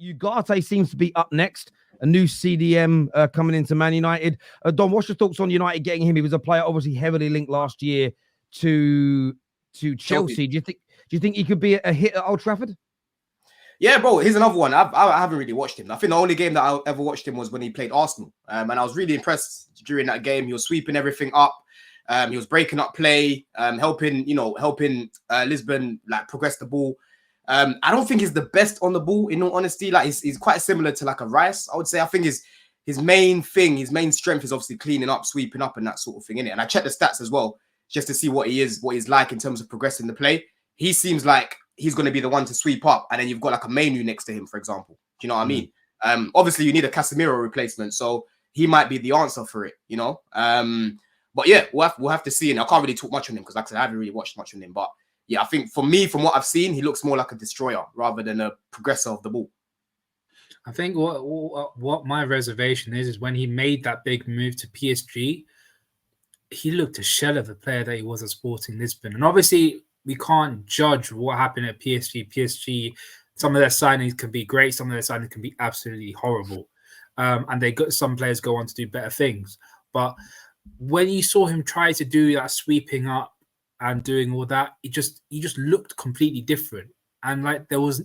Ugarte seems to be up next. A new CDM coming into Man United. Don, what's your thoughts on United getting him? He was a player obviously heavily linked last year to Chelsea. Do you think he could be a hit at Old Trafford? Yeah, bro, here's another one. I haven't really watched him. I think the only game that I ever watched him was when he played Arsenal. And I was really impressed during that game. He was sweeping everything up. He was breaking up play, helping Lisbon like progress the ball. I don't think he's the best on the ball, in all honesty. Like he's quite similar to like a Rice, I would say. I think his main strength is obviously cleaning up, sweeping up, and that sort of thing, innit? And I checked the stats as well, just to see what he's like in terms of progressing the play. He seems like he's going to be the one to sweep up, and then you've got like a Mainu next to him, for example. Do you know what I mean? Obviously, you need a Casemiro replacement, so he might be the answer for it, you know? But yeah, we'll have to see. And I can't really talk much on him because, like I said, I haven't really watched much on him. But yeah, I think for me, from what I've seen, he looks more like a destroyer rather than a progressor of the ball. I think what my reservation is when he made that big move to PSG, he looked a shell of the player that he was at Sporting Lisbon. And obviously, we can't judge what happened at PSG. PSG, some of their signings can be great, some of their signings can be absolutely horrible. And some players go on to do better things. But when you saw him try to do that sweeping up and doing all that, he just looked completely different. And like it was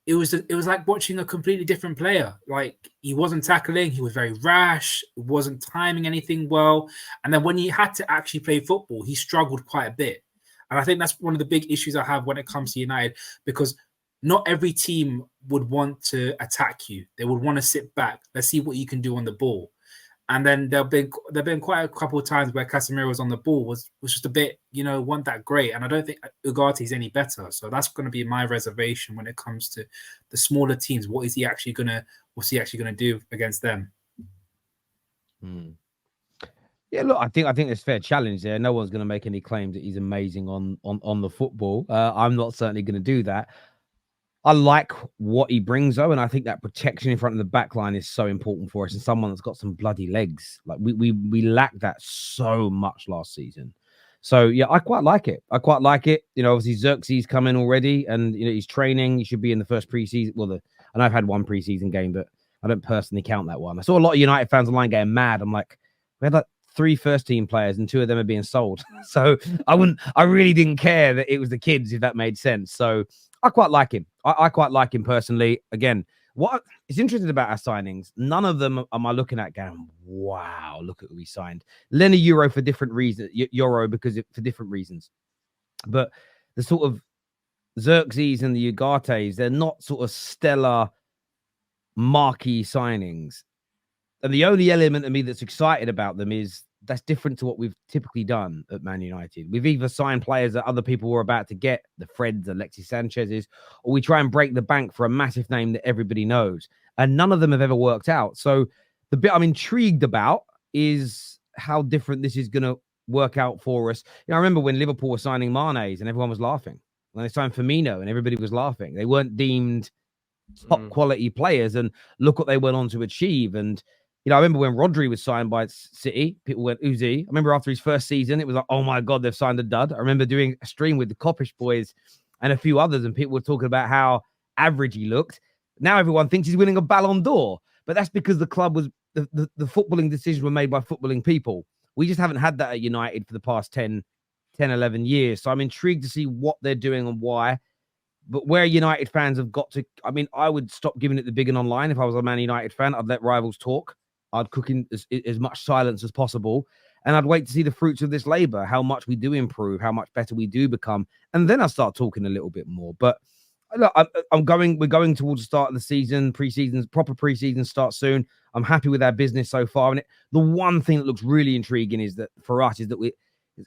like watching a completely different player. Like he wasn't tackling, he was very rash, wasn't timing anything well. And then when he had to actually play football, he struggled quite a bit. And I think that's one of the big issues I have when it comes to United, because not every team would want to attack you. They would want to sit back. Let's see what you can do on the ball. And then there've been quite a couple of times where Casemiro was on the ball was just a bit, wasn't that great. And I don't think Ugarte is any better. So that's going to be my reservation when it comes to the smaller teams. What's he actually gonna do against them? Yeah, look, I think there's fair challenge there. No one's going to make any claims that he's amazing on the football. I'm not certainly going to do that. I like what he brings, though, and I think that protection in front of the back line is so important for us, and someone that's got some bloody legs. Like we lacked that so much last season. So yeah, I quite like it. Obviously Xerxes come in already, and he's training. He should be in the first preseason. Well, and I've had one preseason game, but I don't personally count that one. I saw a lot of United fans online getting mad. I'm like, we had like 3 first-team players, and 2 of them are being sold. So I really didn't care that it was the kids, if that made sense. So I quite like him. I quite like him personally. Again, what is interesting about our signings, none of them am I looking at going, wow, look at who we signed. Lenny Euro for different reasons. For different reasons. But the sort of Xerxes and the Ugartes, they're not sort of stellar marquee signings. And the only element of me that's excited about them is that's different to what we've typically done at Man United. We've either signed players that other people were about to get, the Freds, Alexis Sanchez's, or we try and break the bank for a massive name that everybody knows. And none of them have ever worked out. So the bit I'm intrigued about is how different this is going to work out for us. I remember when Liverpool were signing Mane's and everyone was laughing. When they signed Firmino and everybody was laughing. They weren't deemed top quality players, and look what they went on to achieve. And I remember when Rodri was signed by City, people went, Uzi. I remember after his first season, it was like, oh my God, they've signed a dud. I remember doing a stream with the Coppish boys and a few others, and people were talking about how average he looked. Now everyone thinks he's winning a Ballon d'Or, but that's because the club was, the footballing decisions were made by footballing people. We just haven't had that at United for the past 10, 11 years. So I'm intrigued to see what they're doing and why. But where United fans have got to, I would stop giving it the big and online. If I was a Man United fan, I'd let rivals talk. I'd cook in as much silence as possible. And I'd wait to see the fruits of this labor, how much we do improve, how much better we do become. And then I'll start talking a little bit more. But look, we're going towards the start of the season. Proper preseason starts soon. I'm happy with our business so far. And the one thing that looks really intriguing is that for us is that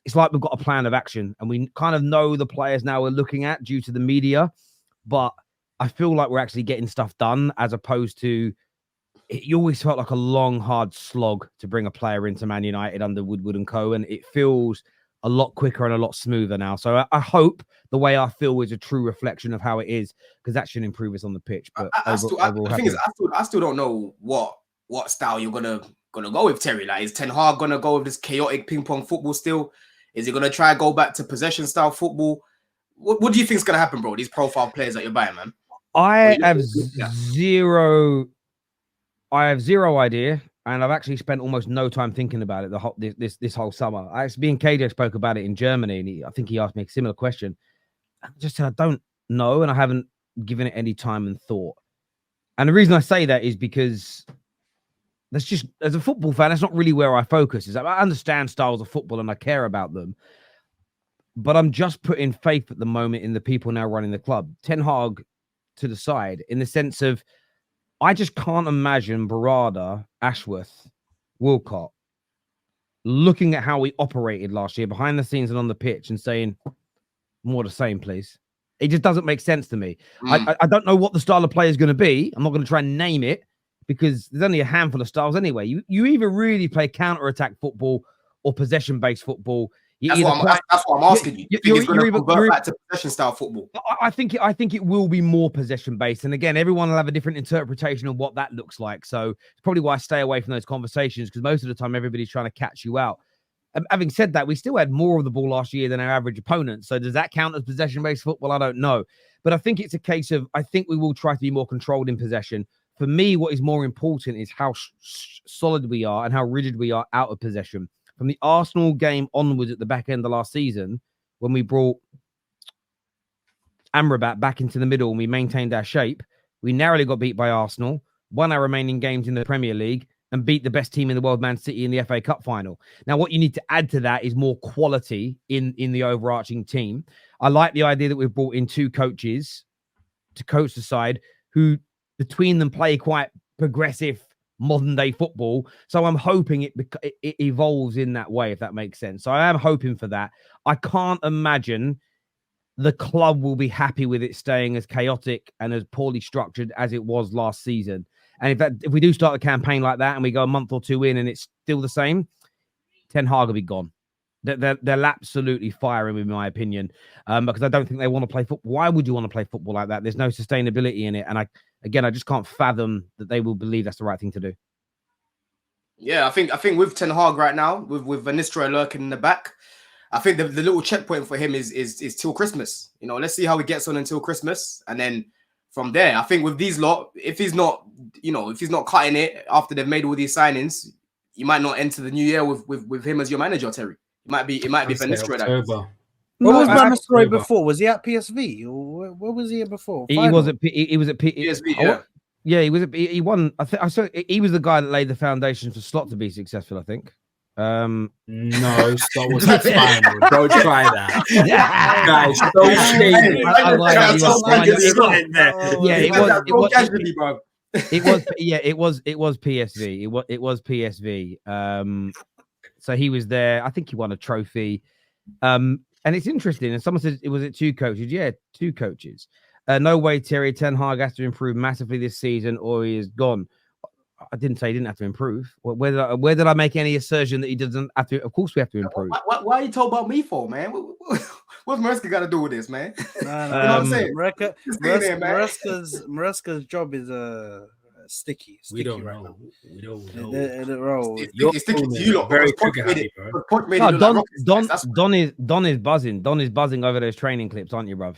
it's like we've got a plan of action, and we kind of know the players now we're looking at due to the media. But I feel like we're actually getting stuff done, as opposed to, you always felt like a long, hard slog to bring a player into Man United under Woodward and Co. And it feels a lot quicker and a lot smoother now. So I hope the way I feel is a true reflection of how it is, because that should improve us on the pitch. But the thing is, I still don't know what style you're gonna go with, Terry. Like, is Ten Hag gonna go with this chaotic ping pong football still? Is he gonna try and go back to possession style football? What do you think is gonna happen, bro? These profile players that you're buying, man. I have zero idea, and I've actually spent almost no time thinking about it this whole summer. Me and KJ spoke about it in Germany, and I think he asked me a similar question. I just said I don't know, and I haven't given it any time and thought. And the reason I say that is because that's just, as a football fan, that's not really where I focus. I understand styles of football and I care about them, but I'm just putting faith at the moment in the people now running the club. Ten Hag to the side, in the sense of, I just can't imagine Barada, Ashworth, Wilcott looking at how we operated last year behind the scenes and on the pitch and saying, more the same, please. It just doesn't make sense to me. I don't know what the style of play is going to be. I'm not going to try and name it because there's only a handful of styles anyway. You either really play counter-attack football or possession-based football. That's what I'm asking you. You think it's going to convert back to possession-style football? I think it will be more possession-based. And again, everyone will have a different interpretation of what that looks like. So it's probably why I stay away from those conversations, because most of the time everybody's trying to catch you out. Having said that, we still had more of the ball last year than our average opponent. So does that count as possession-based football? I don't know. But I think it's a case of, I think we will try to be more controlled in possession. For me, what is more important is how solid we are and how rigid we are out of possession. From the Arsenal game onwards at the back end of last season, when we brought Amrabat back into the middle and we maintained our shape, we narrowly got beat by Arsenal, won our remaining games in the Premier League, and beat the best team in the world, Man City, in the FA Cup final. Now, what you need to add to that is more quality in the overarching team. I like the idea that we've brought in two coaches to coach the side who, between them, play quite progressive modern-day football. So I'm hoping it evolves in that way, if that makes sense. So I am hoping for that. I can't imagine the club will be happy with it staying as chaotic and as poorly structured as it was last season. And if we do start a campaign like that and we go a month or two in and it's still the same, Ten Hag will be gone. They'll absolutely fire him, in my opinion, because I don't think they want to play football. Why would you want to play football like that? There's no sustainability in it. And I just can't fathom that they will believe that's the right thing to do. Yeah, I think with Ten Hag right now, with Van Nistelrooy lurking in the back, I think the little checkpoint for him is till Christmas. You know, let's see how he gets on until Christmas, and then from there, I think with these lot, if he's not cutting it after they've made all these signings, you might not enter the new year with him as your manager, Terry. It might be Van Nistelrooy. Where was Van Nistelrooy before? Was he at PSV? Or where was he at before? He was at PSV. Yeah, he was. He won. I saw. He was the guy that laid the foundation for Slot to be successful, I think. No, Slot was the final. Don't try that, guys. Don't shade It was PSV. It was PSV. So he was there. I think he won a trophy. And it's interesting. And someone said, was it two coaches? Yeah, two coaches. No way, Terry. Ten Hag has to improve massively this season, or he is gone. I didn't say he didn't have to improve. Where did I make any assertion that he doesn't have to? Of course, we have to improve. Why are you talking about me for, man? What's Maresca got to do with this, man? No, you know what I'm saying? Maresca's job is sticky. We don't know. It's sticky to you lot. Very trigger-happy, bro. Don is buzzing. Don is buzzing over those training clips, aren't you, bruv?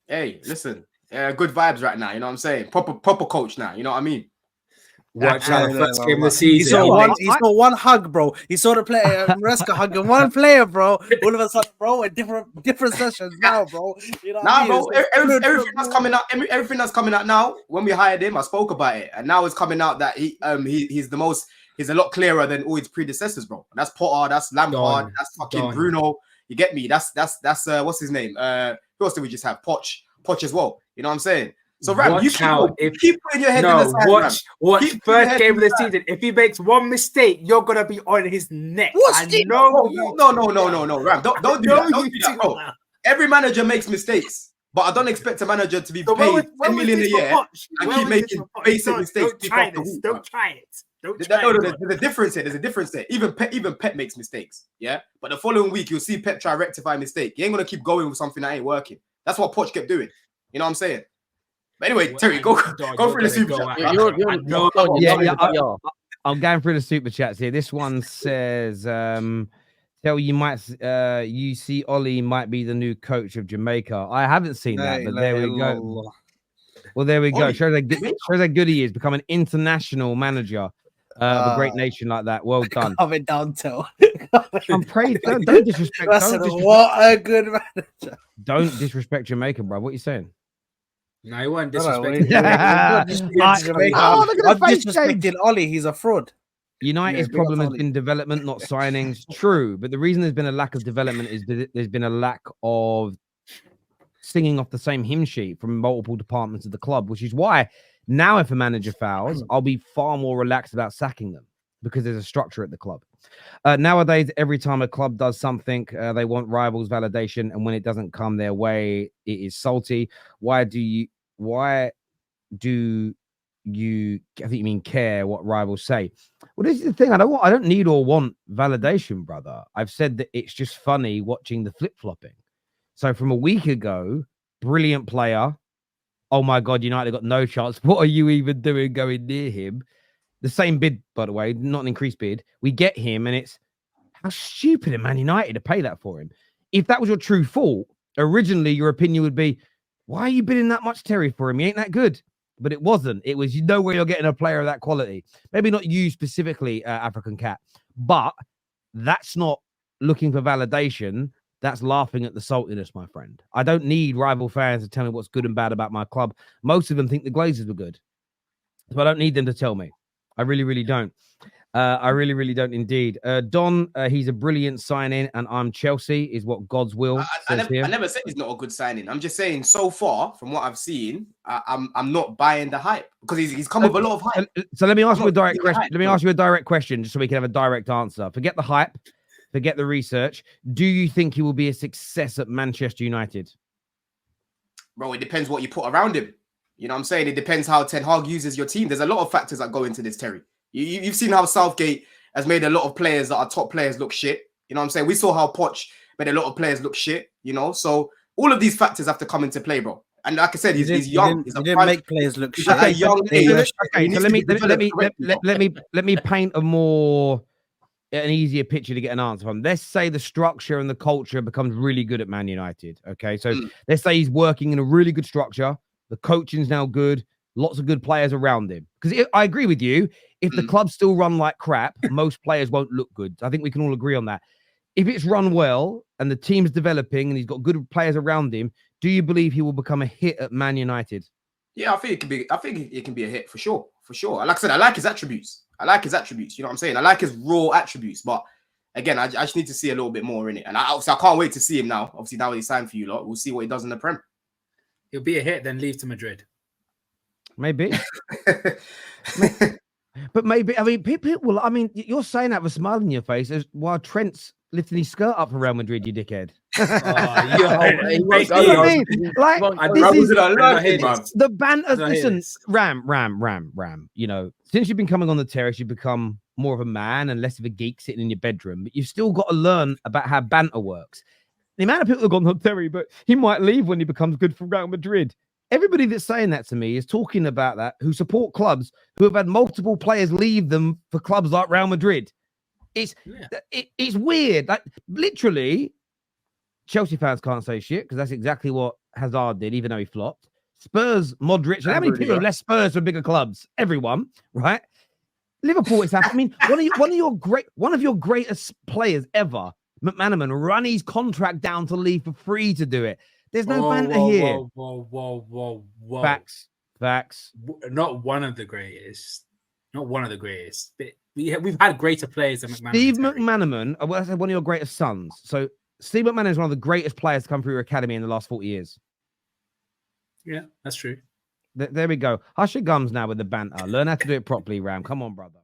Hey, listen. Good vibes right now. You know what I'm saying? Proper coach now. You know what I mean? Watch out the first game of the season. He saw one hug, bro. He saw the player Maresca hugging one player, bro. All of a sudden, bro, in different sessions now, bro. You know bro. Everything that's coming out now. When we hired him, I spoke about it, and now it's coming out that he's a lot clearer than all his predecessors, bro. That's Potter, that's Lampard, that's fucking Bruno. You get me? That's what's his name? Who else did we just have? Poch as well. You know what I'm saying? So Ram, you keep putting your head in the sand. Watch first game of the season. If he makes one mistake, you're gonna be on his neck. No, Ram. Don't do that, bro. Every manager makes mistakes, but I don't expect a manager to be paid 10 million a year and keep making basic mistakes. Don't try it. There's a difference here. There's a difference there. Even Pep makes mistakes. Yeah, but the following week you'll see Pep try to rectify a mistake. He ain't gonna keep going with something that ain't working. That's what Poch kept doing. You know what I'm saying? But anyway, Terry, go through the super chat. I'm going through the super chats here. This one says, "Tell you see Ollie might be the new coach of Jamaica." I haven't seen that, but there we go. Well, there we go. Ollie, Shows how good he is. Become an international manager of a great nation like that. Well done. Coming down to. I'm praised. Don't disrespect. What a good manager. Don't disrespect Jamaica, bro. What are you saying? No, he wasn't No, no, disrespecting. not disrespecting Jamaica. look at I'm the face disrespecting Ollie. He's a fraud. United's big up problem has Ollie. been development, not signings. True, but the reason there's been a lack of development is that there's been a lack of singing off the same hymn sheet from multiple departments of the club, which is why now if a manager fouls, I'll be far more relaxed about sacking them because there's a structure at the club. Nowadays, every time a club does something, they want rivals validation, and when it doesn't come their way, it is salty. Why do you I think you mean care what rivals say? Well, this is the thing. I don't need or want validation, brother. I've said that it's just funny watching the flip-flopping. So from a week ago, brilliant player. Oh my God, United got no chance. What are you even doing going near him? The same bid, by the way, not an increased bid. We get him, and it's how stupid of Man United to pay that for him. If that was your true fault, originally your opinion would be, why are you bidding that much, Terry, for him? He ain't that good. But it wasn't. It was, you know where you're getting a player of that quality. Maybe not you specifically, African Cat, but that's not looking for validation. That's laughing at the saltiness, my friend. I don't need rival fans to tell me what's good and bad about my club. Most of them think the Glazers were good. So I don't need them to tell me. I really, really don't. I really, really don't indeed. Don, he's a brilliant signing, and I'm Chelsea, is what God's will says here. I never said he's not a good signing. I'm just saying, so far, from what I've seen, I'm not buying the hype because he's come with a lot of hype. So let me ask you a direct question. Let me ask you a direct question just so we can have a direct answer. Forget the hype. Forget the research. Do you think he will be a success at Manchester United? Bro, it depends what you put around him. You know what I'm saying? It depends how Ten Hag uses your team. There's a lot of factors that go into this, Terry. You've seen how Southgate has made a lot of players that are top players look shit. You know what I'm saying? We saw how Poch made a lot of players look shit, you know? So all of these factors have to come into play, bro. And like I said, he's young. He didn't make players look shit. At a young age. Okay, so let me paint an easier picture to get an answer from. Let's say the structure and the culture becomes really good at Man United. Okay, so let's say he's working in a really good structure. The coaching's now good. Lots of good players around him. Because I agree with you. If the club still run like crap, most players won't look good. I think we can all agree on that. If it's run well and the team's developing and he's got good players around him, do you believe he will become a hit at Man United? Yeah, I think it can be. I think it can be a hit for sure. For sure. Like I said, I like his attributes. You know what I'm saying? I like his raw attributes. But again, I just need to see a little bit more in it. And I can't wait to see him now. Obviously, now that he's signed for you lot, we'll see what he does in the Prem. He'll be a hit, then leave to Madrid. Maybe. But maybe, I mean, people, I mean, you're saying that with a smile on your face while Trent's lifting his skirt up for Real Madrid, you dickhead. The banter. Listen, Ram. You know, since you've been coming on the terrace, you've become more of a man and less of a geek sitting in your bedroom. But you've still got to learn about how banter works. The amount of people have gone, "Oh, Terry, but he might leave when he becomes good for Real Madrid." Everybody that's saying that to me is talking about that who support clubs who have had multiple players leave them for clubs like Real Madrid. It's weird. Like literally, Chelsea fans can't say shit because that's exactly what Hazard did, even though he flopped. Spurs, Modric. How many people have left Spurs for bigger clubs? Everyone, right? Liverpool is happening. I mean, one of your greatest players ever, McManaman, run his contract down to leave for free to do it. There's no banter here. Whoa. Facts. Not one of the greatest. We've had greater players than McManaman. Steve McManaman, I said one of your greatest sons. So Steve McManaman is one of the greatest players to come through your academy in the last 40 years. Yeah, that's true. There we go. Hush your gums now with the banter. Learn how to do it properly, Ram. Come on, brother.